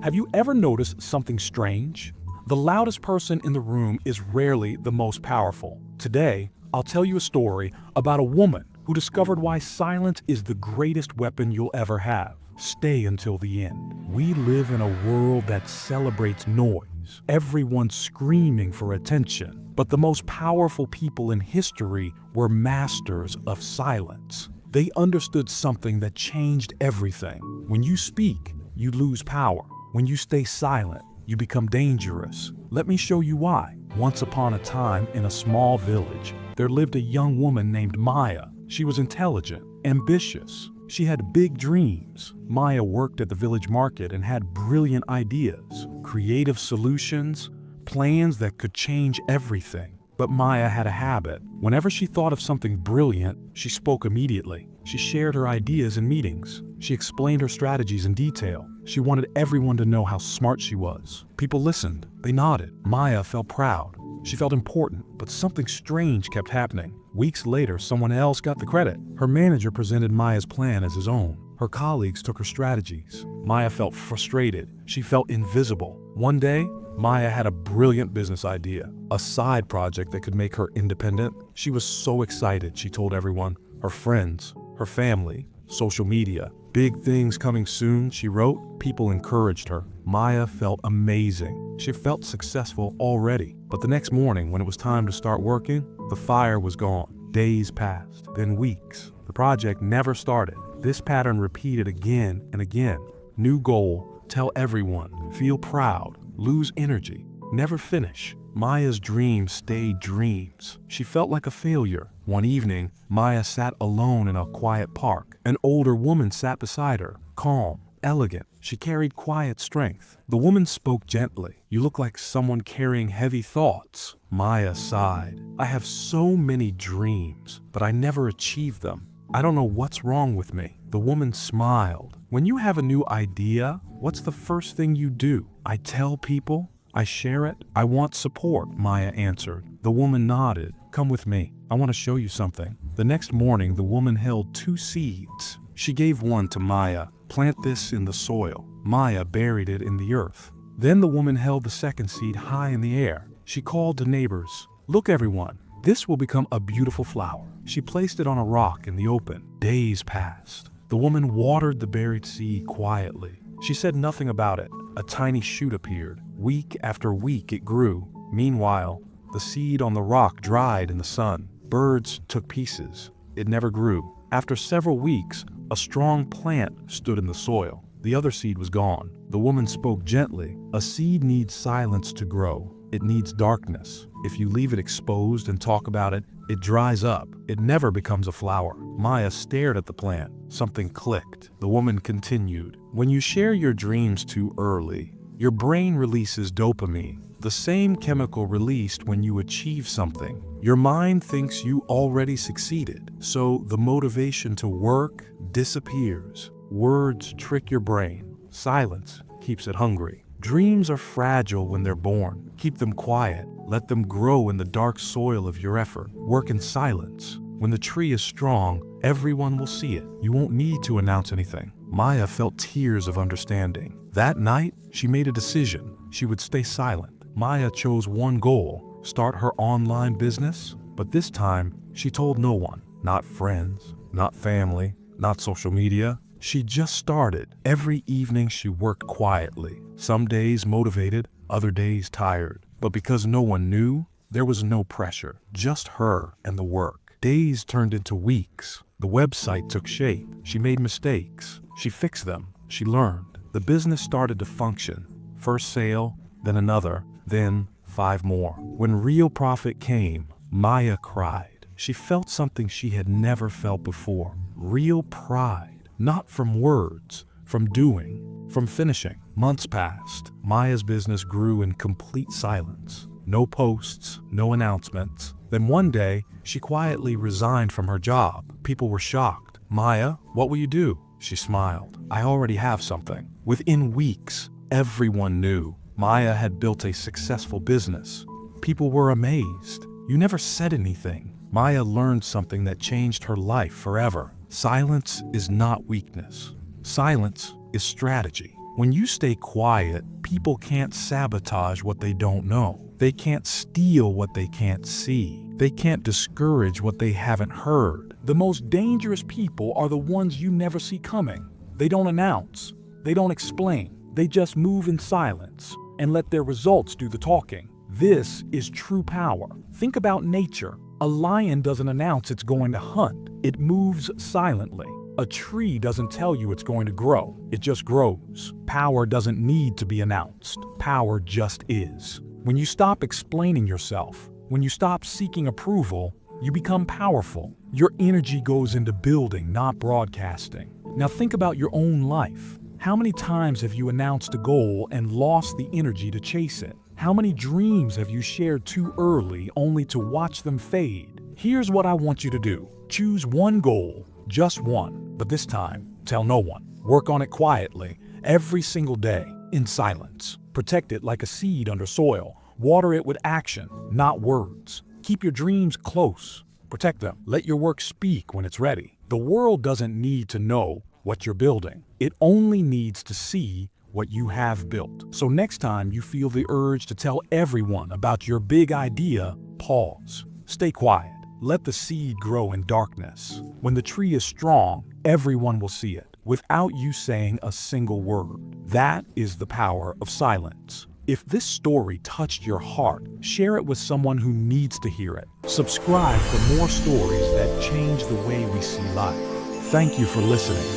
Have you ever noticed something strange? The loudest person in the room is rarely the most powerful. Today, I'll tell you a story about a woman who discovered why silence is the greatest weapon you'll ever have. Stay until the end. We live in a world that celebrates noise, everyone screaming for attention. But the most powerful people in history were masters of silence. They understood something that changed everything. When you speak, you lose power. When you stay silent, you become dangerous. Let me show you why. Once upon a time, in a small village, there lived a young woman named Maya. She was intelligent, ambitious. She had big dreams. Maya worked at the village market and had brilliant ideas, creative solutions, plans that could change everything. But Maya had a habit. Whenever she thought of something brilliant, she spoke immediately. She shared her ideas in meetings. She explained her strategies in detail. She wanted everyone to know how smart she was. People listened. They nodded. Maya felt proud. She felt important, but something strange kept happening. Weeks later, someone else got the credit. Her manager presented Maya's plan as his own. Her colleagues took her strategies. Maya felt frustrated. She felt invisible. One day, Maya had a brilliant business idea, a side project that could make her independent. She was so excited, she told everyone, her friends, her family, social media. Big things coming soon, she wrote. People encouraged her. Maya felt amazing. She felt successful already. But the next morning, when it was time to start working, the fire was gone. Days passed, then weeks. The project never started. This pattern repeated again and again. New goal, tell everyone, feel proud, lose energy, never finish. Maya's dreams stayed dreams. She felt like a failure. One evening, Maya sat alone in a quiet park. An older woman sat beside her, calm, elegant. She carried quiet strength. The woman spoke gently. "You look like someone carrying heavy thoughts." Maya sighed. "I have so many dreams, but I never achieve them. I don't know what's wrong with me." The woman smiled. "When you have a new idea, what's the first thing you do?" "I tell people. I share it. I want support," Maya answered. The woman nodded. "Come with me. I want to show you something." The next morning, the woman held 2 seeds. She gave one to Maya. "Plant this in the soil." Maya buried it in the earth. Then the woman held the second seed high in the air. She called to neighbors. "Look, everyone. This will become a beautiful flower." She placed it on a rock in the open. Days passed. The woman watered the buried seed quietly. She said nothing about it. A tiny shoot appeared. Week after week it grew. Meanwhile, the seed on the rock dried in the sun. Birds took pieces. It never grew. After several weeks, a strong plant stood in the soil. The other seed was gone. The woman spoke gently. "A seed needs silence to grow. It needs darkness. If you leave it exposed and talk about it, it dries up. It never becomes a flower." Maya stared at the plant. Something clicked. The woman continued. "When you share your dreams too early, your brain releases dopamine, the same chemical released when you achieve something. Your mind thinks you already succeeded, so the motivation to work disappears. Words trick your brain. Silence keeps it hungry. Dreams are fragile when they're born. Keep them quiet. Let them grow in the dark soil of your effort. Work in silence. When the tree is strong, everyone will see it. You won't need to announce anything." Maya felt tears of understanding. That night, she made a decision. She would stay silent. Maya chose one goal, start her online business. But this time, she told no one. Not friends, not family, not social media. She just started. Every evening she worked quietly. Some days motivated, other days tired. But because no one knew, there was no pressure. Just her and the work. Days turned into weeks. The website took shape. She made mistakes. She fixed them. She learned. The business started to function. First sale, then another, then 5 more. When real profit came, Maya cried. She felt something she had never felt before. Real pride. Not from words, from doing, from finishing. Months passed. Maya's business grew in complete silence. No posts, no announcements. Then one day, she quietly resigned from her job. People were shocked. "Maya, what will you do?" She smiled. "I already have something." Within weeks, everyone knew Maya had built a successful business. People were amazed. "You never said anything." Maya learned something that changed her life forever. Silence is not weakness. Silence is strategy. When you stay quiet, people can't sabotage what they don't know. They can't steal what they can't see. They can't discourage what they haven't heard. The most dangerous people are the ones you never see coming. They don't announce. They don't explain. They just move in silence and let their results do the talking. This is true power. Think about nature. A lion doesn't announce it's going to hunt. It moves silently. A tree doesn't tell you it's going to grow. It just grows. Power doesn't need to be announced. Power just is. When you stop explaining yourself, when you stop seeking approval, you become powerful. Your energy goes into building, not broadcasting. Now think about your own life. How many times have you announced a goal and lost the energy to chase it? How many dreams have you shared too early only to watch them fade? Here's what I want you to do. Choose one goal, just one, but this time, tell no one. Work on it quietly, every single day, in silence. Protect it like a seed under soil. Water it with action, not words. Keep your dreams close. Protect them. Let your work speak when it's ready. The world doesn't need to know what you're building. It only needs to see what you have built. So next time you feel the urge to tell everyone about your big idea, pause. Stay quiet. Let the seed grow in darkness. When the tree is strong, everyone will see it, without you saying a single word. That is the power of silence. If this story touched your heart, share it with someone who needs to hear it. Subscribe for more stories that change the way we see life. Thank you for listening.